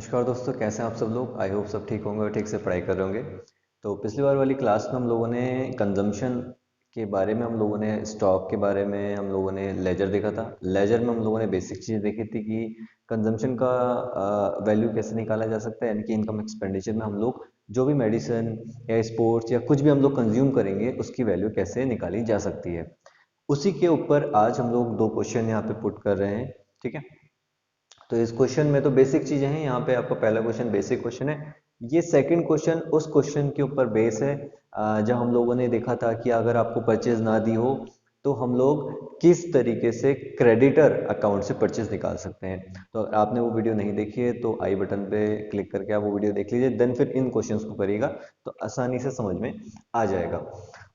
नमस्कार दोस्तों, कैसे हैं आप सब लोग। आई होप सब ठीक होंगे और ठीक से पढ़ाई कर रहे होंगे। तो पिछली बार वाली क्लास में हम लोगों ने कंजम्पशन के बारे में, हम लोगों ने स्टॉक के बारे में, हम लोगों ने लेजर देखा था। लेजर में हम लोगों ने बेसिक चीज़ देखी थी कि कंजम्पशन का वैल्यू कैसे निकाला जा सकता है, यानी कि इनकम एक्सपेंडिचर में हम लोग जो भी मेडिसिन या स्पोर्ट्स या कुछ भी हम लोग कंज्यूम करेंगे उसकी वैल्यू कैसे निकाली जा सकती है। उसी के ऊपर आज हम लोग दो क्वेश्चन यहाँ पे पुट कर रहे हैं। ठीक है, तो इस क्वेश्चन में तो बेसिक चीजें हैं। यहाँ पे आपका पहला क्वेश्चन बेसिक क्वेश्चन है। ये सेकंड क्वेश्चन उस क्वेश्चन के ऊपर बेस है, जब हम लोगों ने देखा था कि अगर आपको परचेज ना दी हो तो हम लोग किस तरीके से क्रेडिटर अकाउंट से परचेज निकाल सकते हैं। तो आपने वो वीडियो नहीं देखी है तो आई बटन पे क्लिक करके आप वो वीडियो देख लीजिए, देन फिर इन क्वेश्चंस को करिएगा तो आसानी से समझ में आ जाएगा।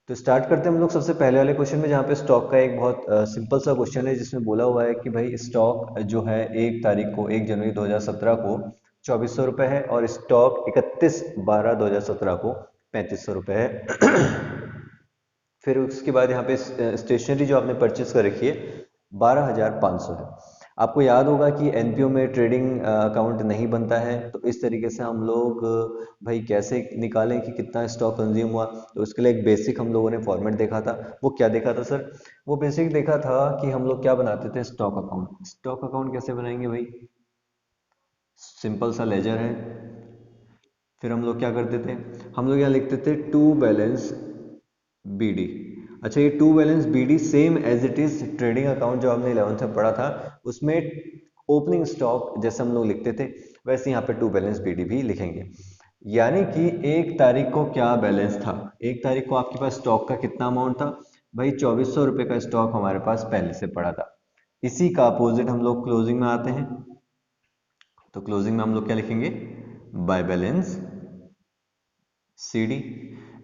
तो स्टार्ट करते हैं हम लोग सबसे पहले वाले क्वेश्चन में, जहाँ पे स्टॉक का एक बहुत सिंपल सा क्वेश्चन है, जिसमें बोला हुआ है कि भाई स्टॉक जो है 1 जनवरी 2017 को 2400 रुपये है और स्टॉक 31/12/2017 को 3500 रुपये है। फिर उसके बाद यहाँ पे स्टेशनरी जो आपने परचेस कर रखी है 12,500 है। आपको याद होगा कि एनपीओ में ट्रेडिंग अकाउंट नहीं बनता है, तो इस तरीके से हम लोग भाई कैसे निकालें कि कितना स्टॉक कंज्यूम हुआ। तो उसके लिए एक बेसिक हम लोगों ने फॉर्मेट देखा था। वो क्या देखा था सर? वो बेसिक देखा था कि हम लोग क्या बनाते थे, स्टॉक अकाउंट। स्टॉक अकाउंट कैसे बनाएंगे भाई? सिंपल सा लेजर है। फिर हम लोग क्या करते थे, हम लोग यहाँ लिखते थे टू बैलेंस बीडी। अच्छा, ये to balance BD same as it is trading account जो हमने 11th में पढ़ा था, उसमें ओपनिंग स्टॉक जैसे हम लोग लिखते थे वैसे यहाँ पे टू बैलेंस बीडी भी लिखेंगे। यानी कि 1 तारीख को क्या बैलेंस था, 1 तारीख को आपके पास स्टॉक का कितना अमाउंट था भाई? 2400 रुपये का स्टॉक हमारे पास पहले से पड़ा था। इसी का अपोजिट हम लोग क्लोजिंग में आते हैं। तो क्लोजिंग में हम लोग क्या लिखेंगे? By balance CD.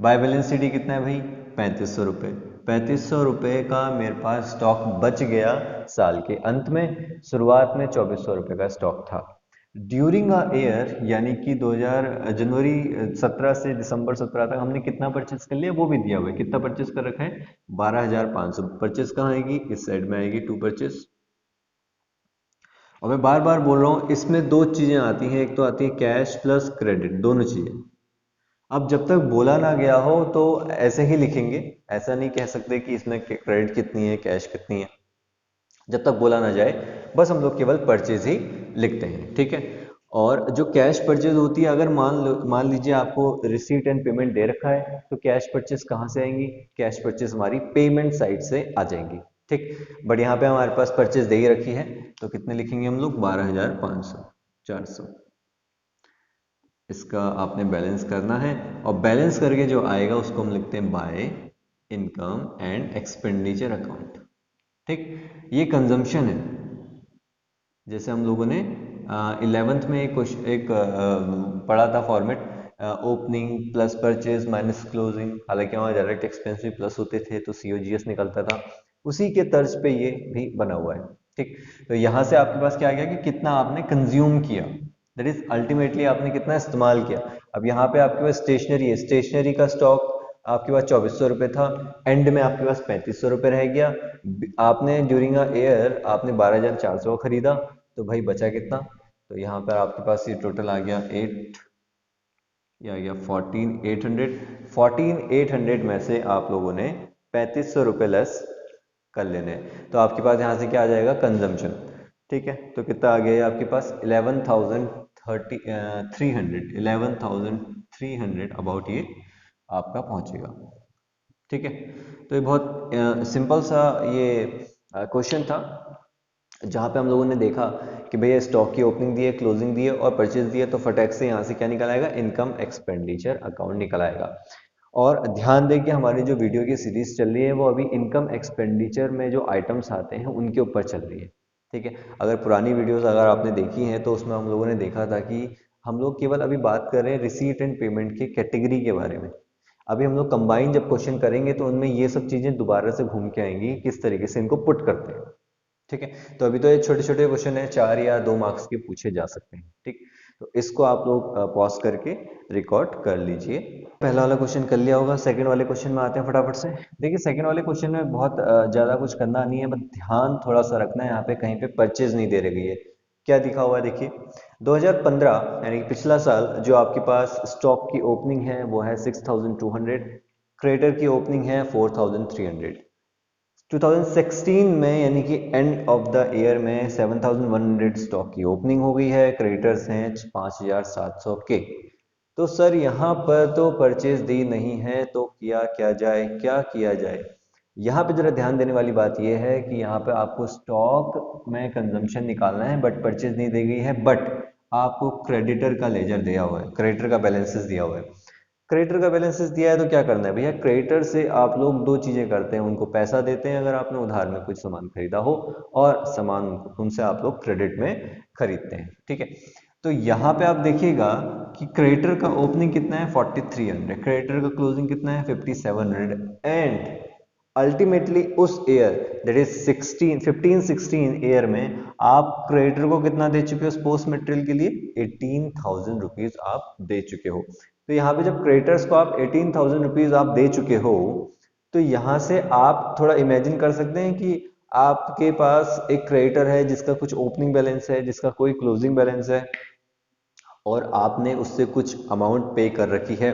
By balance CD कितना है भाई? 3500 रुपये। 3500 रुपये का मेरे पास स्टॉक बच गया साल के अंत में। शुरुआत में 2400 रुपये का स्टॉक था। ड्यूरिंग अ ईयर, यानी कि 2000 जनवरी 17 से दिसंबर 17 तक हमने कितना परचेस कर लिया वो भी दिया हुआ है। कितना परचेस कर रखा है? 12,500। परचेस कहाँ आएगी? इस साइड में आएगी टू परचेस। और मैं बार बार बोल रहा हूँ, इसमें दो चीजें आती हैं, एक तो आती है कैश प्लस क्रेडिट, दोनों चीजें। अब जब तक बोला ना गया हो तो ऐसे ही लिखेंगे, ऐसा नहीं कह सकते कि इसमें क्रेडिट कितनी है कैश कितनी है। जब तक बोला ना जाए बस हम लोग केवल परचेज ही लिखते हैं। ठीक है, और जो कैश परचेज होती है, अगर मान लीजिए आपको रिसीट एंड पेमेंट दे रखा है तो कैश परचेज कहाँ से आएंगी? कैश परचेज हमारी पेमेंट साइड से आ जाएंगी। ठीक, बट यहाँ पे हमारे पास परचेज दे ही रखी है तो कितने लिखेंगे हम लोग? 12,500, 400। इसका आपने बैलेंस करना है और बैलेंस करके जो आएगा उसको हम लिखते हैं by income and expenditure account. ठीक, ये कंजम्पशन है। जैसे हम लोगों ने 11th में पढ़ा था format, opening plus purchase minus closing. हालांकि वहाँ डायरेक्ट एक्सपेंस भी प्लस होते थे तो सीओजीएस निकलता था। उसी के तर्ज पे ये भी बना हुआ है। ठीक, तो यहाँ से आपके पास क्या आ गया कि कितना आपने कंज्यूम किया, दैट इज अल्टीमेटली आपने कितना इस्तेमाल किया। अब यहाँ पे आपके पास स्टेशनरी है, स्टेशनरी का स्टॉक आपके पास 2400 रुपये था, एंड में आपके पास 3500 रुपये रह गया। आपने ड्यूरिंग अ ईयर आपने 12,400 खरीदा, तो भाई बचा कितना? तो यहाँ पर आपके पास ये टोटल आ गया 8, ये आ गया 14,800। 14,800 में से आप लोगों ने 3500 रुपये लेस कर लेने। तो आपके पास यहाँ से क्या आ जाएगा? कंजम्पशन। ठीक है, तो कितना आ गया ये आपके पास? 11,300 अबाउट ये आपका पहुंचेगा। ठीक है, तो ये बहुत सिंपल सा ये क्वेश्चन था, जहाँ पे हम लोगों ने देखा कि भैया स्टॉक की ओपनिंग दी है, क्लोजिंग दी है और परचेज दी है, तो फटाक से यहाँ से क्या निकल आएगा? इनकम एक्सपेंडिचर अकाउंट निकल आएगा। और ध्यान दें कि हमारी जो वीडियो की सीरीज चल रही है वो अभी इनकम एक्सपेंडिचर में जो आइटम्स आते हैं उनके ऊपर चल रही है। ठीक है, अगर पुरानी वीडियोस अगर आपने देखी हैं तो उसमें हम लोगों ने देखा था कि हम लोग केवल अभी बात कर रहे हैं रिसीट एंड पेमेंट की कैटेगरी के बारे में। अभी हम लोग कंबाइन जब क्वेश्चन करेंगे तो उनमें ये सब चीजें दोबारा से घूम के आएंगी, किस तरीके से इनको पुट करते हैं। ठीक है, तो अभी तो ये छोटे छोटे क्वेश्चन है, 4 या 2 मार्क्स के पूछे जा सकते हैं। ठीक, तो इसको आप लोग पॉज करके रिकॉर्ड कर लीजिए। पहला वाला क्वेश्चन कर लिया होगा, सेकंड वाले क्वेश्चन में आते हैं फटाफट से। देखिए सेकंड वाले क्वेश्चन में बहुत ज्यादा कुछ करना नहीं है, बस ध्यान थोड़ा सा रखना है। यहाँ पे कहीं पे परचेज नहीं दे रही है। क्या दिखा हुआ है देखिए, 2015 यानी कि पिछला साल जो आपके पास स्टॉक की ओपनिंग है वो है 6200, क्रेडिटर की ओपनिंग है 4300। 2016 में यानी कि एंड ऑफ द ईयर में 7100 स्टॉक की ओपनिंग हो गई है, क्रेडिटर्स हैं 5700 के। तो सर यहाँ पर तो परचेज दी नहीं है, तो किया क्या जाए, क्या किया जाए? यहाँ पे जरा ध्यान देने वाली बात यह है कि यहाँ पे आपको स्टॉक में कंजम्पशन निकालना है बट परचेज नहीं दी गई है, बट आपको क्रेडिटर का लेजर दिया हुआ है, क्रेडिटर का बैलेंसेस दिया हुआ है। क्रेडिटर का बैलेंसेस दिया है तो क्या करना है भैया, क्रेडिटर से आप लोग दो चीजें करते हैं, उनको पैसा देते हैं अगर आपने उधार में कुछ सामान खरीदा हो, और सामान उनसे आप लोग क्रेडिट में खरीदते हैं, ठीक है। तो यहाँ पे आप देखिएगा कि क्रेडिटर का ओपनिंग कितना है 4300, क्रेडिटर का क्लोजिंग कितना है 5700, एंड अल्टीमेटली उस ईयर दैट इज 16 ईयर में आप क्रेडिटर को कितना दे चुके हो पोस्ट मटेरियल के लिए, 18,000 रुपीज आप दे चुके हो। तो यहाँ पे जब क्रेडिटर्स को आप 18,000 रुपीज आप दे चुके हो, तो यहाँ से आप थोड़ा इमेजिन कर सकते हैं कि आपके पास एक क्रेडिटर है जिसका कुछ ओपनिंग बैलेंस है, जिसका कोई क्लोजिंग बैलेंस है, और आपने उससे कुछ अमाउंट पे कर रखी है।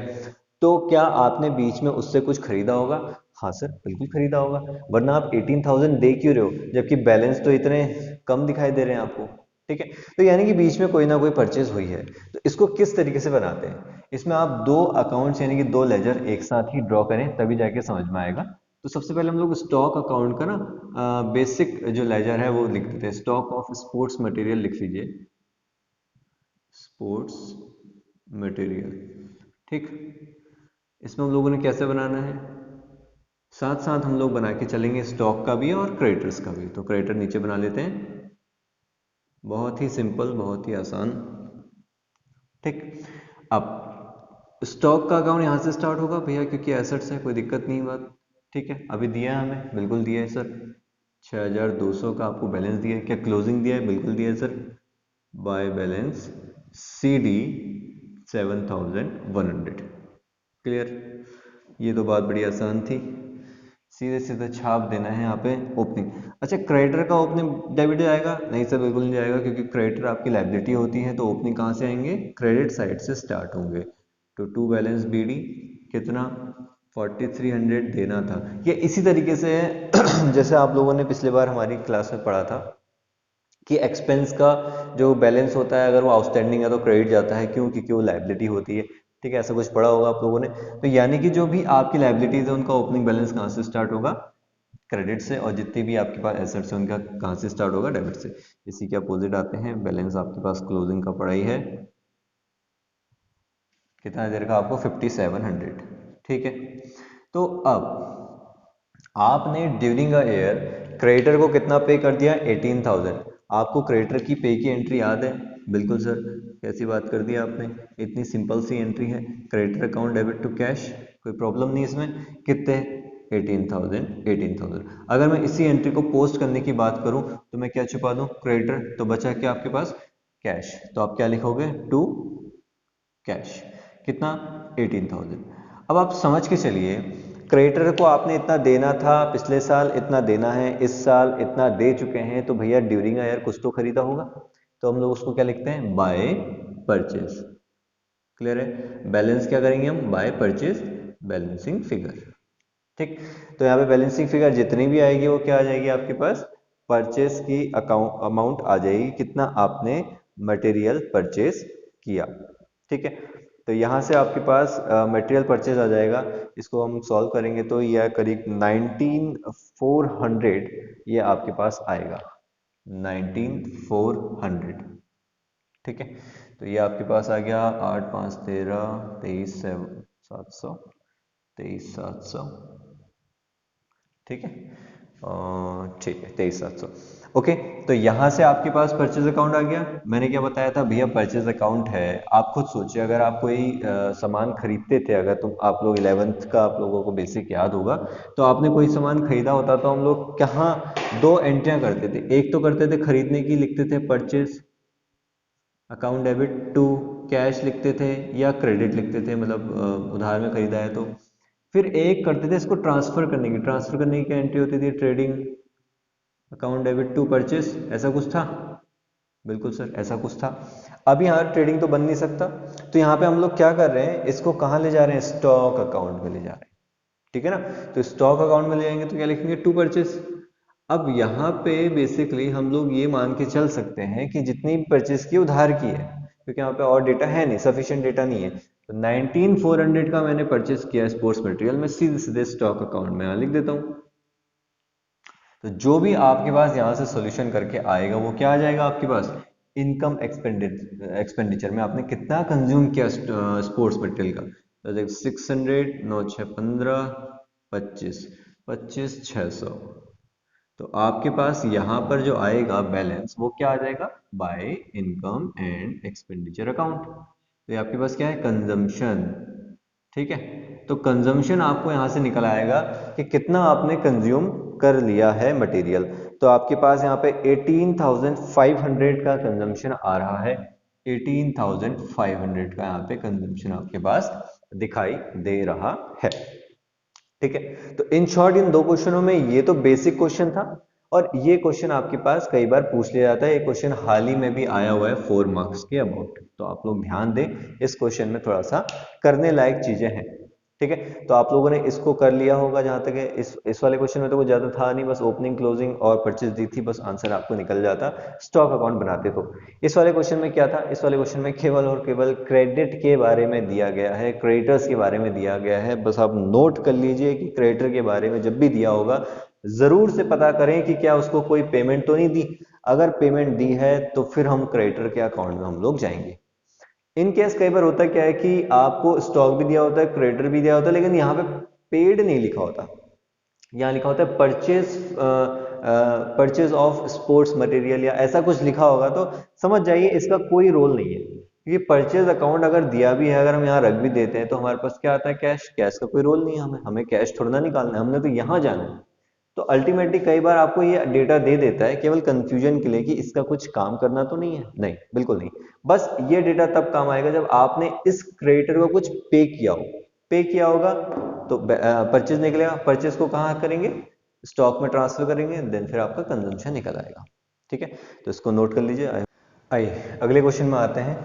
तो क्या आपने बीच में उससे कुछ खरीदा होगा? हाँ सर, बिल्कुल खरीदा होगा, वरना आप 18,000 दे क्यों रहे हो जबकि बैलेंस तो इतने कम दिखाई दे रहे हैं आपको, ठीक है। तो यानी कि बीच में कोई ना कोई परचेज हुई है। तो इसको किस तरीके से बनाते हैं, इसमें आप दो अकाउंट्स यानी कि दो लेजर एक साथ ही ड्रॉ करें तभी जाके समझ में आएगा। तो सबसे पहले हम लोग स्टॉक अकाउंट का ना बेसिक जो लेजर है वो लिख देते हैं, स्टॉक ऑफ स्पोर्ट्स मटेरियल लिख लीजिए, स्पोर्ट्स मटेरियल, ठीक। इसमें हम लोगों ने कैसे बनाना है, साथ साथ हम लोग बना के चलेंगे स्टॉक का भी और क्रेडिटर्स का भी। तो क्रेडिटर नीचे बना लेते हैं, बहुत ही सिंपल, बहुत ही आसान, ठीक। अब स्टॉक का अकाउंट यहां से स्टार्ट होगा भैया क्योंकि एसेट्स है, कोई दिक्कत नहीं बात, ठीक है। अभी दिया है हमें, बिल्कुल दिया है सर, 6200 का आपको बैलेंस दिया है, क्या क्लोजिंग दिया है? बिल्कुल दिया है sir, by balance C D 7100, clear. ये तो बात बड़ी आसान थी, सीधे सीधे छाप देना है यहाँ पे ओपनिंग। अच्छा, क्रेडिटर का ओपनिंग डेबिट जाएगा? नहीं सर, बिल्कुल नहीं जाएगा, क्योंकि क्रेडिटर आपकी लाइबिलिटी होती है, तो ओपनिंग कहाँ से आएंगे, क्रेडिट साइड से स्टार्ट होंगे। तो टू बैलेंस बी डी कितना 4300 देना था। ये इसी तरीके से है जैसे आप लोगों ने पिछले बार हमारी क्लास में पढ़ा था कि एक्सपेंस का जो बैलेंस होता है अगर वो आउटस्टैंडिंग है तो क्रेडिट जाता है, क्यों? क्योंकि वो लाइबिलिटी होती है, ठीक है। ऐसा कुछ पढ़ा होगा आप लोगों ने। तो यानी कि जो भी आपकी लाइबिलिटीज है उनका ओपनिंग बैलेंस कहाँ से स्टार्ट होगा, क्रेडिट से, और जितनी भी आपके पास एसेट्स है उनका कहाँ से स्टार्ट होगा, डेबिट से। इसी के अपोजिट आते हैं, बैलेंस आपके पास क्लोजिंग का पड़ा ही है, कितना देर का आपको 5700, ठीक है। तो अब आपने ड्यूरिंग अ ईयर क्रेडिटर को कितना पे कर दिया, 18,000। आपको क्रेडिटर की पे की एंट्री याद है? बिल्कुल सर, कैसी बात कर दी आपने, इतनी सिंपल सी एंट्री है, creditor account debit to cash, कोई प्रॉब्लम नहीं इसमें। कितने, 18,000 18,000। अगर मैं इसी एंट्री को पोस्ट करने की बात करूं तो मैं क्या छुपा दूं, क्रेडिटर, तो बचा क्या आपके पास, कैश। तो आप क्या लिखोगे, टू कैश, कितना, 18,000। अब आप समझ के चलिए, क्रेडिटर को आपने इतना देना था पिछले साल, इतना देना है इस साल, इतना दे चुके हैं, तो भैया ड्यूरिंग ईयर कुछ तो खरीदा होगा। तो हम लोग उसको क्या लिखते हैं, बाय परचेज, क्लियर है। बैलेंस क्या करेंगे हम, बाय परचेज बैलेंसिंग फिगर, ठीक। तो यहाँ पे बैलेंसिंग फिगर जितनी भी आएगी वो क्या आ जाएगी आपके पास, परचेज की अकाउंट अमाउंट आ जाएगी, कितना आपने मटेरियल परचेज किया, ठीक है। तो यहाँ से आपके पास मटेरियल परचेज आ जाएगा, इसको हम सॉल्व करेंगे तो यह करीब 19,400 ये आपके पास आएगा, 19,400, ठीक है। तो ये आपके पास आ गया 8 5 13 23 700, 23,700, ठीक है, ठीक है 23,700, ओके। तो यहाँ से आपके पास परचेज अकाउंट आ गया। मैंने क्या बताया था भैया, परचेज अकाउंट है। आप खुद सोचिए, अगर आप कोई सामान खरीदते थे, अगर तुम आप लोग 11th का आप लोगों को बेसिक याद होगा, तो आपने कोई सामान खरीदा होता तो हम लोग कहाँ दो एंट्रियां करते थे, एक तो करते थे खरीदने की, लिखते थे purchase account debit to cash लिखते थे, या क्रेडिट लिखते थे, मतलब उधार में खरीदा है तो। फिर एक करते थे इसको ट्रांसफर करने की, ट्रांसफर करने की क्या एंट्री होती थी, trading account debit to purchase, ऐसा कुछ था। बिल्कुल सर, ऐसा कुछ था। अब यहाँ ट्रेडिंग तो बन नहीं सकता, तो यहाँ पे हम लोग क्या कर रहे हैं, इसको कहाँ ले जा रहे हैं, स्टॉक अकाउंट में ले जा रहे हैं, ठीक है ना। तो स्टॉक अकाउंट में ले जाएंगे तो क्या लिखेंगे, टू परचेस। अब यहाँ पे बेसिकली हम लोग ये मान के चल सकते हैं कि जितनी भी परचेस की उधार की है, क्योंकि यहाँ पे और डेटा है नहीं, सफिशिएंट डेटा नहीं है, तो 19,400 का मैंने परचेस किया स्पोर्ट्स मटेरियल, मैं सीधे सीधे स्टॉक अकाउंट में यहाँ लिख देता हूँ। तो जो भी आपके पास यहाँ से सॉल्यूशन करके आएगा वो क्या आ जाएगा आपके पास, इनकम एक्सपेंडिचर में आपने कितना कंज्यूम किया स्पोर्ट्स मटेरियल का। तो देख 600, 9 6 15, 25, 25 600, तो आपके पास यहाँ पर जो आएगा बैलेंस वो क्या आ जाएगा, by income and expenditure account. तो ये आपके पास क्या है, कंजम्पशन, ठीक है। तो कंजम्पशन आपको यहाँ से निकल आएगा कि कितना आपने कंज्यूम कर लिया है मटेरियल। तो आपके पास यहाँ पे 18,500 का कंजम्पशन आ रहा है, 18,500 का यहाँ पे कंजम्पशन आपके पास दिखाई दे रहा है, ठीक है। तो इन शॉर्ट इन दो क्वेश्चनों में ये तो बेसिक क्वेश्चन था, और ये क्वेश्चन आपके पास कई बार पूछ लिया जाता है। ये क्वेश्चन हाल ही में भी आया हुआ है 4 मार्क्स के अबाउट, तो आप लोग ध्यान दें, इस क्वेश्चन में थोड़ा सा करने लायक चीजें हैं, ठीक है। तो आप लोगों ने इसको कर लिया होगा, जहां तक है इस वाले क्वेश्चन में तो कुछ ज्यादा था नहीं, बस ओपनिंग क्लोजिंग और परचेज दी थी, बस आंसर आपको निकल जाता स्टॉक अकाउंट बनाते। तो इस वाले क्वेश्चन में क्या था, इस वाले क्वेश्चन में केवल और केवल क्रेडिट के बारे में दिया गया है, क्रेडिटर्स के बारे में दिया गया है। बस आप नोट कर लीजिए कि क्रेडिटर के बारे में जब भी दिया होगा जरूर से पता करें कि क्या उसको कोई पेमेंट तो नहीं दी। अगर पेमेंट दी है तो फिर हम क्रेडिटर के अकाउंट में हम लोग जाएंगे। इन केस कई बार होता क्या है कि आपको स्टॉक भी दिया होता है, क्रेडिटर भी दिया होता है, लेकिन यहाँ पे पेड नहीं लिखा होता, यहाँ लिखा होता है परचेज ऑफ स्पोर्ट्स मटेरियल या ऐसा कुछ लिखा होगा, तो समझ जाइए इसका कोई रोल नहीं है। क्योंकि परचेज अकाउंट अगर दिया भी है, अगर हम यहाँ रख भी देते हैं, तो हमारे पास क्या आता है, कैश। कैश का कोई रोल नहीं है, हमें कैश थोड़ा ना निकालना है, हमने तो यहाँ जाना है। तो अल्टीमेटली कई बार आपको ये डेटा दे देता है केवल कंफ्यूजन के लिए कि इसका कुछ काम करना तो नहीं है, नहीं बिल्कुल नहीं। बस ये डेटा तब काम आएगा जब आपने इस क्रेडिटर को कुछ पे किया हो, पे किया होगा तो परचेज निकलेगा। परचेज को कहाँ करेंगे, स्टॉक में ट्रांसफर करेंगे, देन फिर आपका कंजम्पशन निकल आएगा, ठीक है। तो इसको नोट कर लीजिए। आइए अगले क्वेश्चन में आते हैं।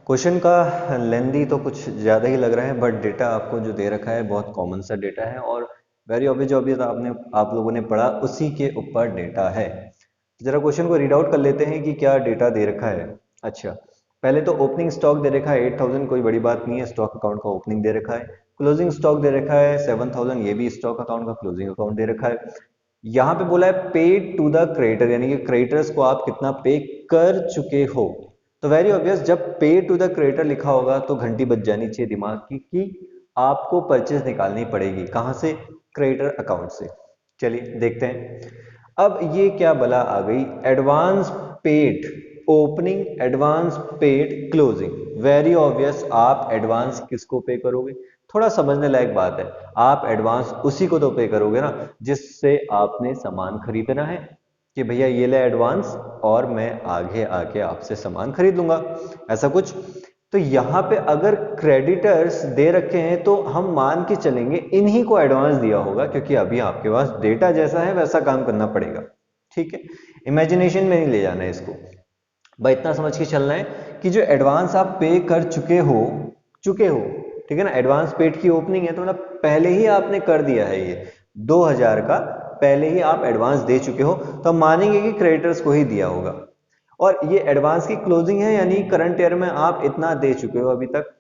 क्वेश्चन का लेंदी तो कुछ ज़्यादा ही लग रहा है, बट डेटा आपको जो दे रखा है बहुत कॉमन सा डेटा है, और वेरी ऑब्वियस जो अभी आप लोगों ने पढ़ा उसी के ऊपर डेटा है। जरा क्वेश्चन को रीड आउट कर लेते हैं कि क्या डेटा दे रखा है। अच्छा, पहले तो ओपनिंग स्टॉक दे रखा है 8,000, कोई बड़ी बात नहीं है, स्टॉक अकाउंट का ओपनिंग दे रखा है। क्लोजिंग स्टॉक दे रखा है 7,000, ये भी स्टॉक अकाउंट का क्लोजिंग अकाउंट दे रखा है। यहाँ पे बोला है पेड टू द क्रेडिटर, यानी कि क्रेडिटर्स को आप कितना पे कर चुके हो। तो वेरी ऑब्वियस जब पे टू द क्रेडिटर लिखा होगा तो घंटी बज जानी चाहिए दिमाग की कि आपको परचेज निकालनी पड़ेगी, कहां से, क्रेडिटर अकाउंट से। चलिए देखते हैं। अब ये क्या बला आ गई, advance paid opening, advance paid closing. Very obvious आप एडवांस किसको पे करोगे, थोड़ा समझने लायक बात है, आप एडवांस उसी को तो पे करोगे ना जिससे आपने सामान खरीदना है, कि भैया ये ले एडवांस और मैं आगे आके आपसे सामान खरीद लूंगा, ऐसा कुछ। तो यहाँ पे अगर क्रेडिटर्स दे रखे हैं तो हम मान के चलेंगे इन्हीं को एडवांस दिया होगा, क्योंकि अभी आपके पास डेटा जैसा है वैसा काम करना पड़ेगा, ठीक है। इमेजिनेशन में नहीं ले जाना है इसको, भाई इतना समझ के चलना है कि जो एडवांस आप पे कर चुके हो, ठीक है ना। एडवांस पेड की ओपनिंग है तो मतलब पहले ही आपने कर दिया है, ये 2,000 का पहले ही आप एडवांस दे चुके हो, तो हम मानेंगे कि क्रेडिटर्स को ही दिया होगा। और ये एडवांस की क्लोजिंग है, यानी करंट ईयर में आप इतना दे चुके हो अभी तक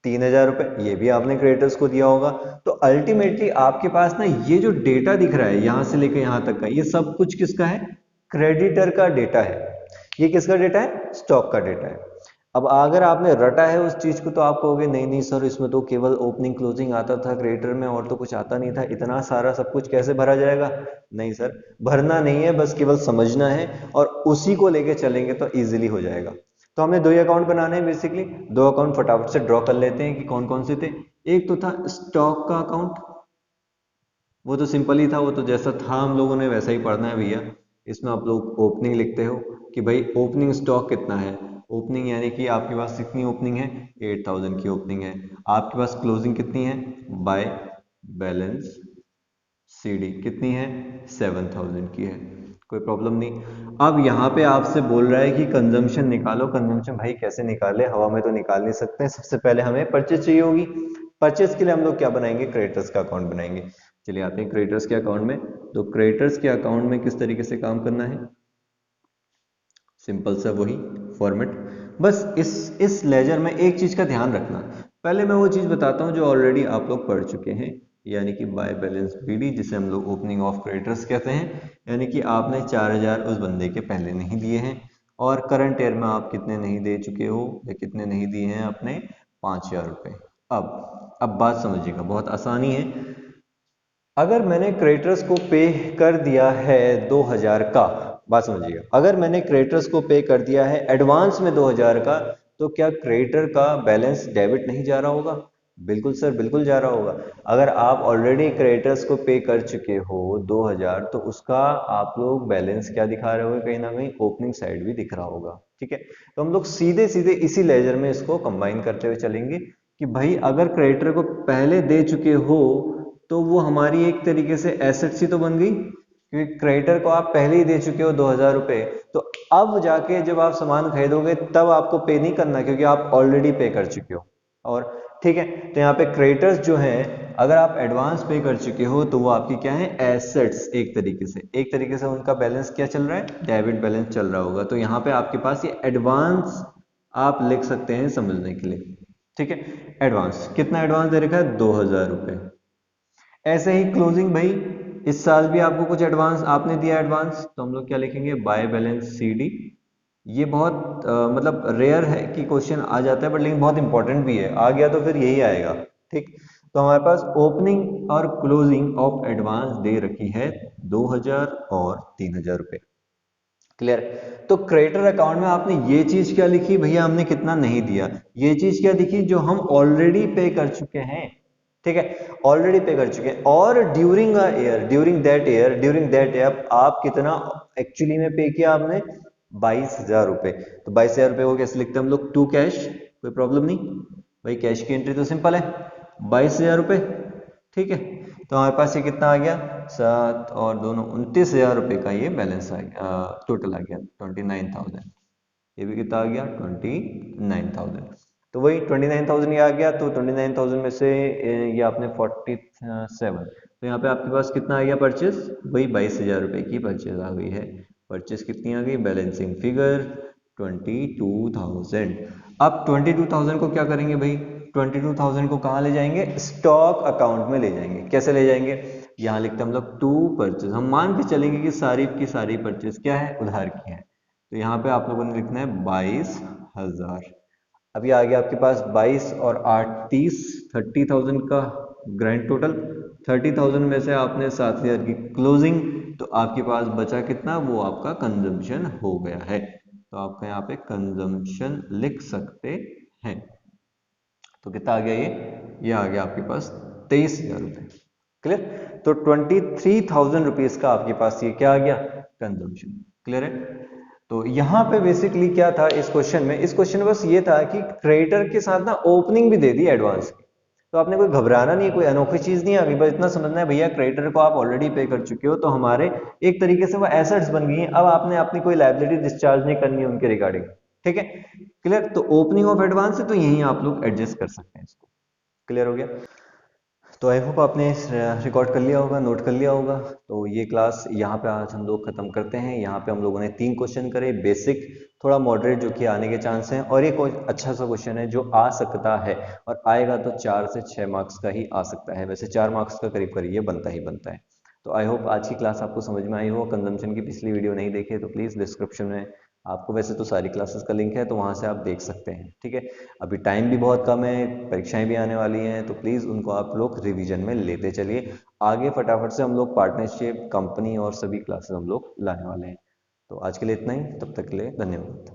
3,000 रुपए, ये भी आपने क्रेडिटर्स को दिया होगा। तो अल्टीमेटली आपके पास ना ये जो डेटा दिख रहा है यहां से लेकर यहां तक का, ये सब कुछ किसका है, क्रेडिटर का डेटा है। ये किसका डेटा है, स्टॉक का डेटा है। अब अगर आपने रटा है उस चीज को तो आप कहोगे नहीं नहीं सर, इसमें तो केवल ओपनिंग क्लोजिंग आता था क्रेडिटर में, और तो कुछ आता नहीं था, इतना सारा सब कुछ कैसे भरा जाएगा। नहीं सर, भरना नहीं है, बस केवल समझना है और उसी को लेके चलेंगे तो इजीली हो जाएगा। तो हमने दो ही अकाउंट बनाने हैं बेसिकली, दो अकाउंट फटाफट से ड्रॉ कर लेते हैं कि कौन कौन से थे। एक तो था स्टॉक का अकाउंट, वो तो सिंपल ही था, वो तो जैसा था हम लोगों ने वैसा ही पढ़ना है भैया। इसमें आप लोग ओपनिंग लिखते हो कि भाई ओपनिंग स्टॉक कितना है, ओपनिंग यानी कि आपके पास कितनी ओपनिंग है, 8,000 की ओपनिंग है। आपके पास क्लोजिंग कितनी है, बाय बैलेंस सीडी कितनी है, 7,000 की है। कोई प्रॉब्लम नहीं। अब यहाँ पे आपसे बोल रहा है कि कंजम्पशन निकालो। कंजम्पशन भाई कैसे निकाले, हवा में तो निकाल नहीं सकते। सबसे पहले हमें परचेज चाहिए होगी। परचेज के लिए हम लोग क्या बनाएंगे, क्रेडिटर्स का अकाउंट बनाएंगे। चलिए आते हैं क्रेडिटर्स के अकाउंट में। तो क्रेडिटर्स के अकाउंट में किस तरीके से काम करना है, सिंपल सा वही फॉर्मेट। बस इस लेजर में एक चीज का ध्यान रखना, पहले मैं वो चीज बताता हूँ जो ऑलरेडी आप लोग पढ़ चुके हैं, यानी कि बाय बैलेंस बीडी, जिसे हम लोग ओपनिंग ऑफ क्रेडिटर्स कहते हैं। यानी कि आपने 4000 उस बंदे के पहले नहीं दिए हैं, और करंट ईयर में आप कितने नहीं दे चुके हो या कितने नहीं दिए हैं अपने, 5000 रुपये। अब बात समझिएगा, बहुत आसानी है। अगर मैंने क्रेडिटर्स को पे कर दिया है 2000 का, बात समझिएगा, अगर मैंने क्रेडिटर्स को पे कर दिया है एडवांस में 2000 का, तो क्या क्रेडिटर का बैलेंस डेबिट नहीं जा रहा होगा? बिल्कुल सर, बिल्कुल जा रहा होगा। अगर आप ऑलरेडी क्रेडिटर्स को पे कर चुके हो 2000, तो उसका आप लोग बैलेंस क्या दिखा रहे हो, कहीं ना कहीं ओपनिंग साइड भी दिख रहा होगा। ठीक है, तो हम लोग सीधे सीधे इसी लेजर में इसको कंबाइन करते हुए चलेंगे कि भाई अगर क्रेडिटर को पहले दे चुके हो तो वो हमारी एक तरीके से एसेट सी तो बन गई, क्योंकि क्रेडिटर को आप पहले ही दे चुके हो 2000 रुपये। तो अब जाके जब आप सामान खरीदोगे तब आपको पे नहीं करना, क्योंकि आप ऑलरेडी पे कर चुके हो। और ठीक है, तो यहाँ पे क्रेडिटर्स जो हैं, अगर आप एडवांस पे कर चुके हो तो वो आपकी क्या है, एसेट्स। एक तरीके से उनका बैलेंस क्या चल रहा है, डेबिट बैलेंस चल रहा होगा। तो यहाँ पे आपके पास ये एडवांस आप लिख सकते हैं समझने के लिए। ठीक है, एडवांस कितना एडवांस दे रखा है, 2000 रुपये। ऐसे ही क्लोजिंग भाई, इस साल भी आपको कुछ एडवांस आपने दिया एडवांस, तो हम लोग क्या लिखेंगे, बाय बैलेंस सीडी। ये बहुत मतलब रेयर है कि क्वेश्चन आ जाता है, बट लेकिन बहुत इंपॉर्टेंट भी है, आ गया तो फिर यही आएगा। ठीक, तो हमारे पास ओपनिंग और क्लोजिंग ऑफ एडवांस दे रखी है 2000 और 3000 रुपये। क्लियर? तो क्रेडिटर अकाउंट में आपने ये चीज क्या लिखी, भैया हमने कितना नहीं दिया, ये चीज क्या लिखी, जो हम ऑलरेडी पे कर चुके हैं। ठीक है, ऑलरेडी पे कर चुके हैं, और during a year, during that year आप कितना एक्चुअली में पे किया आपने, 22000 रुपये। तो 22000 रुपये को कैसे लिखते हैं हम लोग, टू कैश, कोई प्रॉब्लम नहीं भाई, कैश की एंट्री तो सिंपल है, 22000 रुपये। ठीक है, तो हमारे पास ये कितना आ गया, 7 और दोनों 29000 रुपये का ये बैलेंस आ गया, टोटल आ गया 29000। ये भी कितना आ गया, 29000। तो वही 29000 ये आ गया, तो 29000 में से ये आपने 47, तो यहाँ पे आपके पास कितना आ गया परचेज, वही 22000 रुपये की परचेज आ गई है। परचेज कितनी आ गई, बैलेंसिंग फिगर 22000। अब 22000 को क्या करेंगे भाई, 22000 को कहाँ ले जाएंगे, स्टॉक अकाउंट में ले जाएंगे। कैसे ले जाएंगे, यहाँ लिखते हैं हम लोग टू परचेज। हम मान के चलेंगे कि सारी की सारी परचेज क्या है, उधार की है। तो यहाँ पे आप लोगों ने लिखना है 22000। अभी आ गया आपके पास 22 और 8 30, 30,000 का ग्रैंड टोटल। 30,000 में से आपने 7000 की क्लोजिंग, तो आपके पास बचा कितना, वो आपका कंजम्पशन हो गया है। तो आपका यहाँ पे कंजम्पशन लिख सकते हैं। तो कितना आ गया ये आ गया आपके पास 23000 रुपये। क्लियर? तो 23,000 रुपीज का आपके पास ये क्या आ गया, कंजम्पशन। क्लियर है? तो यहाँ पे बेसिकली क्या था इस क्वेश्चन में, इस क्वेश्चन में बस ये था कि क्रेडिटर के साथ ना ओपनिंग भी दे दी एडवांस की। तो आपने कोई घबराना नहीं, कोई अनोखी चीज नहीं आ गई, बस इतना समझना है भैया क्रेडिटर को आप ऑलरेडी पे कर चुके हो, तो हमारे एक तरीके से वो एसेट्स बन गई हैं। अब आपने अपनी कोई लायबिलिटी डिस्चार्ज नहीं करनी है उनके रिगार्डिंग। ठीक है, क्लियर? तो ओपनिंग ऑफ एडवांस है, तो यही आप लोग एडजस्ट कर सकते हैं इसको। क्लियर हो गया? तो आई होप आपने रिकॉर्ड कर लिया होगा, नोट कर लिया होगा। तो ये क्लास यहाँ पे आज हम लोग खत्म करते हैं। यहाँ पे हम लोगों ने 3 क्वेश्चन करे, बेसिक, थोड़ा मॉडरेट जो कि आने के चांस हैं, और एक अच्छा सा क्वेश्चन है जो आ सकता है, और आएगा तो 4 से 6 मार्क्स का ही आ सकता है। वैसे 4 मार्क्स का करीब करीब ये बनता ही बनता है। तो आई होप आज की क्लास आपको समझ में आई हो। कंजम्पशन की पिछली वीडियो नहीं देखे तो प्लीज़ डिस्क्रिप्शन में आपको वैसे तो सारी क्लासेस का लिंक है, तो वहाँ से आप देख सकते हैं। ठीक है, अभी टाइम भी बहुत कम है, परीक्षाएं भी आने वाली हैं, तो प्लीज़ उनको आप लोग रिवीजन में लेते चलिए। आगे फटाफट से हम लोग पार्टनरशिप, कंपनी और सभी क्लासेस हम लोग लाने वाले हैं। तो आज के लिए इतना ही, तब तक के लिए धन्यवाद।